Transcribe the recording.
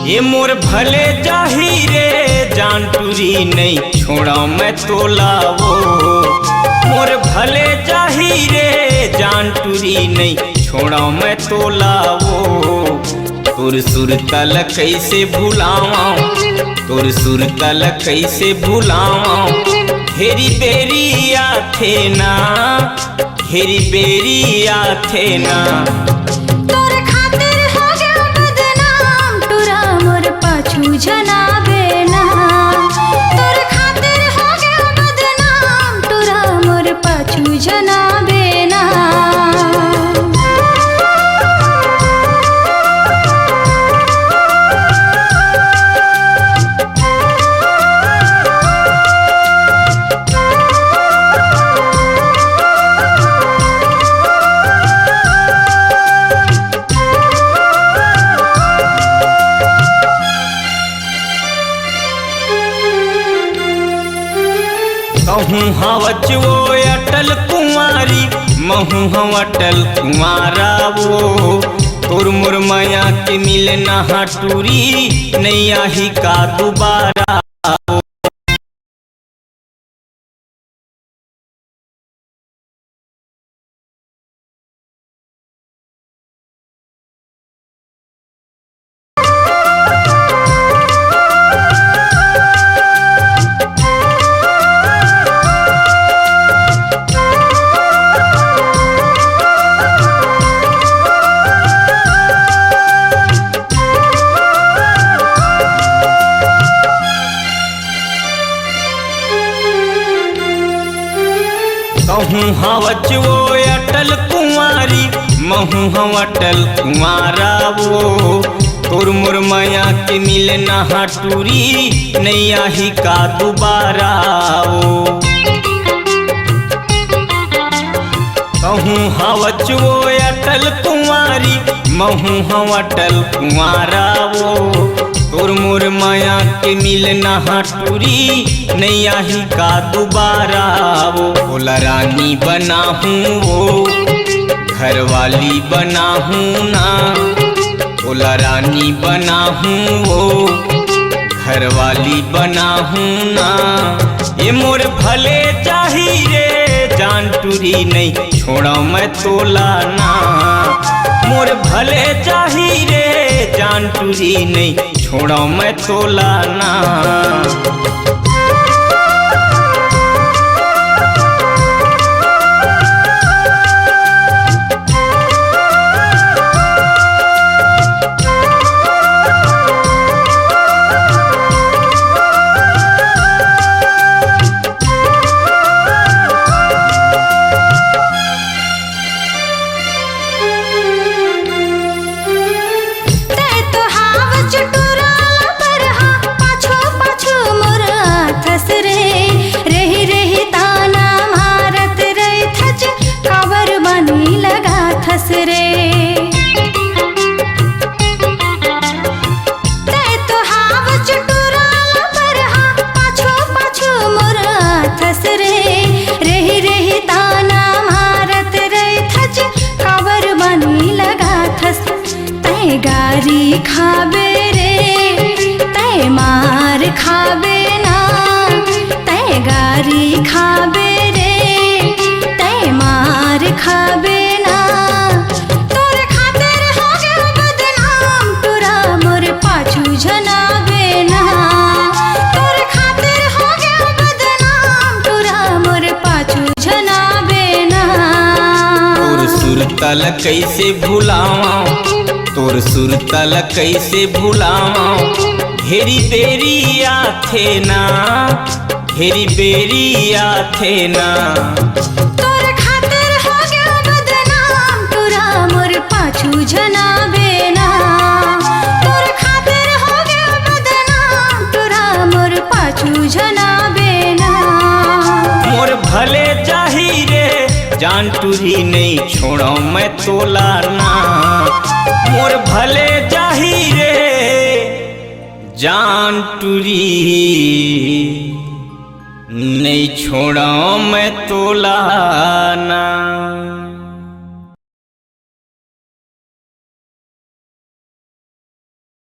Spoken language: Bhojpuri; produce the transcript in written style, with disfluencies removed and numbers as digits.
ये मोर भले जाही रे जान टूरी नहीं छोड़ा मैं तोला वो। मोर भले जाही रे जान टूरी नहीं छोड़ा मैं तोला वो। तुर सुर तल कैसे भुलावा, तुर सुर तल कैसे भुलावा। घेरी बेरी आथे ना, घेरी बेरी आथे ना। तोर खातिर हो गया बदनाम टूरा मोर पाछू जनाबे ना। तोर खातिर हो गया बदनाम टूरा मोर पाछू जनाबे ना। कहूँ हवच वो अटल कुंवारी, महू हम अटल कुंवारा वो। तुर मुर माया के मिले नहा टूरी नहीं आही का दोबारा वो। कहूँ हवच वो अटल कुंवारी, महू हम अटल कुंवारा वो। तुर मुर माया के मिले नहा टूरी नहीं आही का दोबारा वो। कहूँ हवच वो अटल कुंवारी, महू हम अटल कुंवारा वो। तुर मुर माया के मिले नहा टूरी नहीं आही का दोबारा वो। बोला रानी बना हूँ वो घर वाली बना हूँ ना। बोला रानी बना हूँ वो घर वाली बना हूँ ना। ये मोर भले जाही रे जान टूरी नहीं छोड़ा मैं तोला ना। मोर भले जाही रे जान टूरी नहीं छोड़ा मैं तोला ना। गारी खाबे रे तय मार खाबे ना। तय गारी खाबे रे तय मार खाबे ना। तोर खातिर हो गया बदनाम टूरा मोर पाछू जनाबे ना। तोर खातिर हो गया बदनाम टूरा मोर पाछू जनाबे ना। तुर सुर तल कैसे भुलावा, तुर सुर तल कैसे भुलावा। घेरी बेरी आथे ना, घेरी बेरी आथे ना। तोर खातिर हो गया बदनाम टूरा मोर पाछू जनाबे ना। तोर खातिर हो गया बदनाम टूरा मोर पाछू जनाबे ना। मोर भले जाही रे जान टूरी नहीं छोड़ा मैं तोला ना। मोर भले जाही रे जान टूरी नहीं छोड़ा मैं तोला ना।